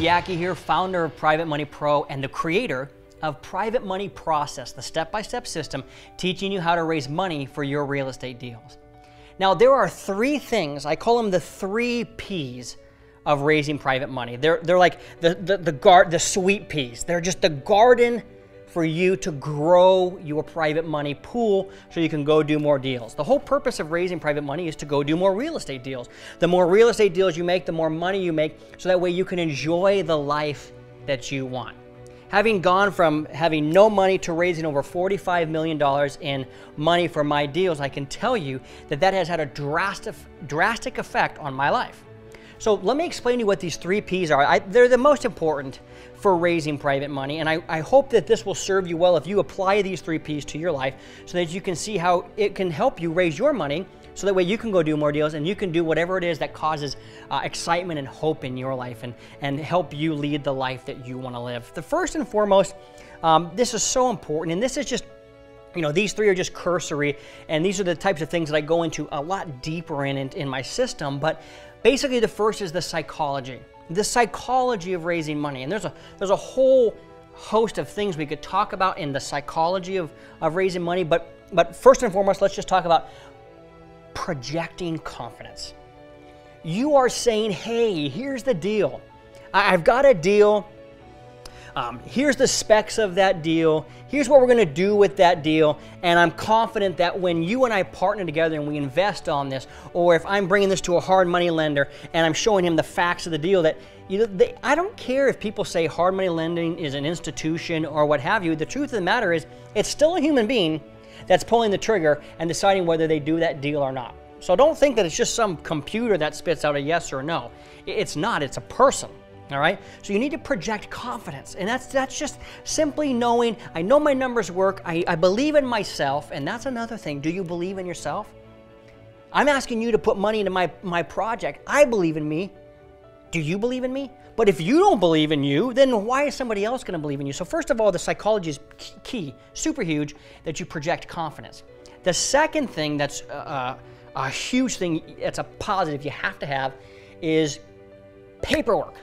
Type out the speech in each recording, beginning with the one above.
Yackey here, founder of Private Money Pro and the creator of Private Money Process, the step-by-step system teaching you how to raise money for your real estate deals. Now, there are three things, I call them the 3 P's of raising private money. They're like the sweet peas. They're just the garden for you to grow your private money pool so you can go do more deals. The whole purpose of raising private money is to go do more real estate deals. The more real estate deals you make, the more money you make, so that way you can enjoy the life that you want. Having gone from having no money to raising over $45 million in money for my deals, I can tell you that that has had a drastic effect on my life. So let me explain to you what these 3 P's are. They're the most important for raising private money, and I hope that this will serve you well if you apply these 3 P's to your life so that you can see how it can help you raise your money so that way you can go do more deals and you can do whatever it is that causes excitement and hope in your life and help you lead the life that you want to live. The first and foremost, this is so important, and this is just, you know, these 3 are just cursory, and these are the types of things that I go into a lot deeper in my system, but basically the first is the psychology of raising money. And there's a whole host of things we could talk about in the psychology of raising money, but first and foremost, let's just talk about projecting confidence. You are saying, hey, here's the deal. I've got a deal. Here's the specs of that deal. Here's what we're going to do with that deal. And I'm confident that when you and I partner together and we invest on this, or if I'm bringing this to a hard money lender and I'm showing him the facts of the deal, that I don't care if people say hard money lending is an institution or what have you. The truth of the matter is it's still a human being that's pulling the trigger and deciding whether they do that deal or not. So don't think that it's just some computer that spits out a yes or a no. It's not. It's a person. All right, so you need to project confidence, and that's just simply knowing, I know my numbers work, I believe in myself, and that's another thing. Do you believe in yourself? I'm asking you to put money into my project. I believe in me. Do you believe in me? But if you don't believe in you, then why is somebody else going to believe in you? So first of all, the psychology is key, super huge, that you project confidence. The second thing that's a huge thing, it's a positive you have to have, is paperwork.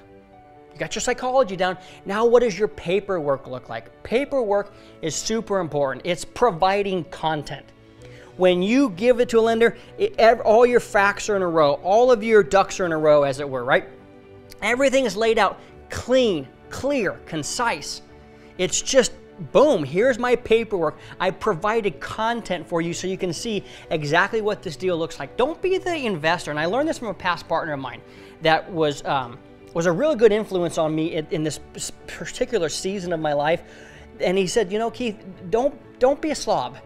You got your psychology down. Now what does your paperwork look like? Paperwork is super important. It's providing content. When you give it to a lender, all your facts are in a row. All of your ducks are in a row, as it were, right? Everything is laid out clean, clear, concise. It's just, boom, here's my paperwork. I provided content for you so you can see exactly what this deal looks like. Don't be the investor. And I learned this from a past partner of mine that was a really good influence on me in this particular season of my life. And he said, you know, Keith, don't be a slob.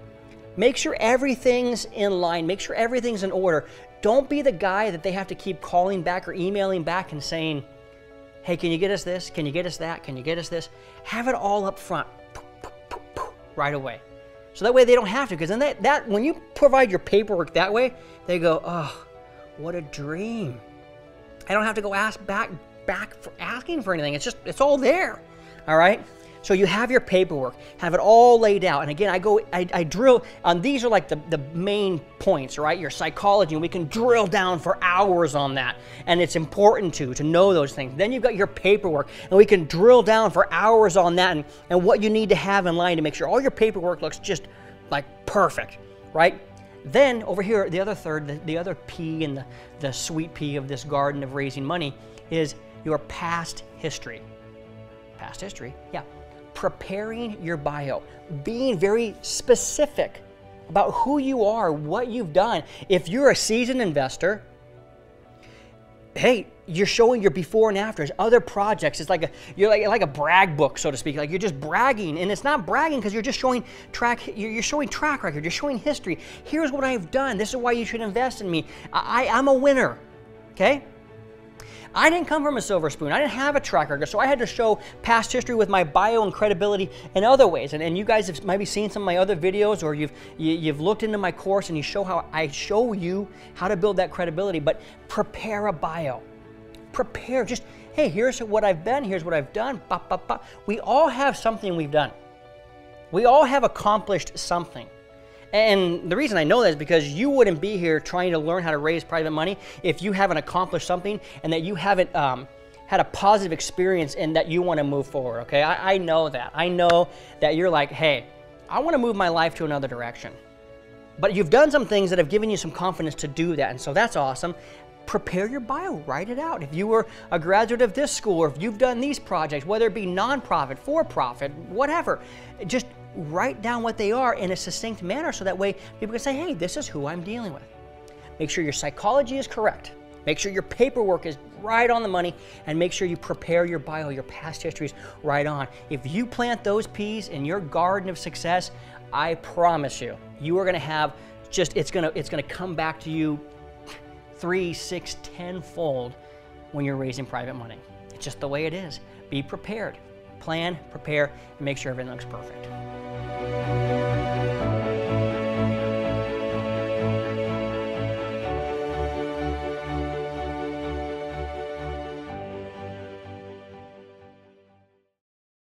Make sure everything's in line. Make sure everything's in order. Don't be the guy that they have to keep calling back or emailing back and saying, hey, can you get us this? Can you get us that? Can you get us this? Have it all up front right away. So that way they don't have to, because then that when you provide your paperwork that way, they go, oh, what a dream. I don't have to go back for asking for anything. It's all there. All right. So you have your paperwork, have it all laid out. And again, I drill on these are like the main points, right? Your psychology, and we can drill down for hours on that. And it's important to know those things. Then you've got your paperwork, and we can drill down for hours on that and what you need to have in line to make sure all your paperwork looks just like perfect, right? Then over here, the other third, the other P in the sweet pea of this garden of raising money is your past history. Past history, yeah. Preparing your bio, being very specific about who you are, what you've done. If you're a seasoned investor, hey, you're showing your before and afters, other projects. It's like you're like a brag book, so to speak. Like you're just bragging, and it's not bragging because you're just showing you're showing track record. You're showing history. Here's what I've done. This is why you should invest in me. I'm a winner. Okay. I didn't come from a silver spoon. I didn't have a track record, so I had to show past history with my bio and credibility in other ways. And you guys have maybe seen some of my other videos, or you've looked into my course and you show how I show you how to build that credibility. But prepare a bio. Prepare. Just, hey, here's what I've been. Here's what I've done. Bah, bah, bah. We all have something we've done. We all have accomplished something. And the reason I know that is because you wouldn't be here trying to learn how to raise private money if you haven't accomplished something and that you haven't had a positive experience and that you want to move forward, okay? I know that. I know that you're like, hey, I want to move my life to another direction. But you've done some things that have given you some confidence to do that, and so that's awesome. Prepare your bio, write it out. If you were a graduate of this school, or if you've done these projects, whether it be nonprofit, for-profit, whatever, just write down what they are in a succinct manner so that way people can say, hey, this is who I'm dealing with. Make sure your psychology is correct. Make sure your paperwork is right on the money, and make sure you prepare your bio, your past histories right on. If you plant those peas in your garden of success, I promise you, you are going to have just, it's going to come back to you 3, 6, 10-fold when you're raising private money. It's just the way it is. Be prepared. Plan, prepare, and make sure everything looks perfect.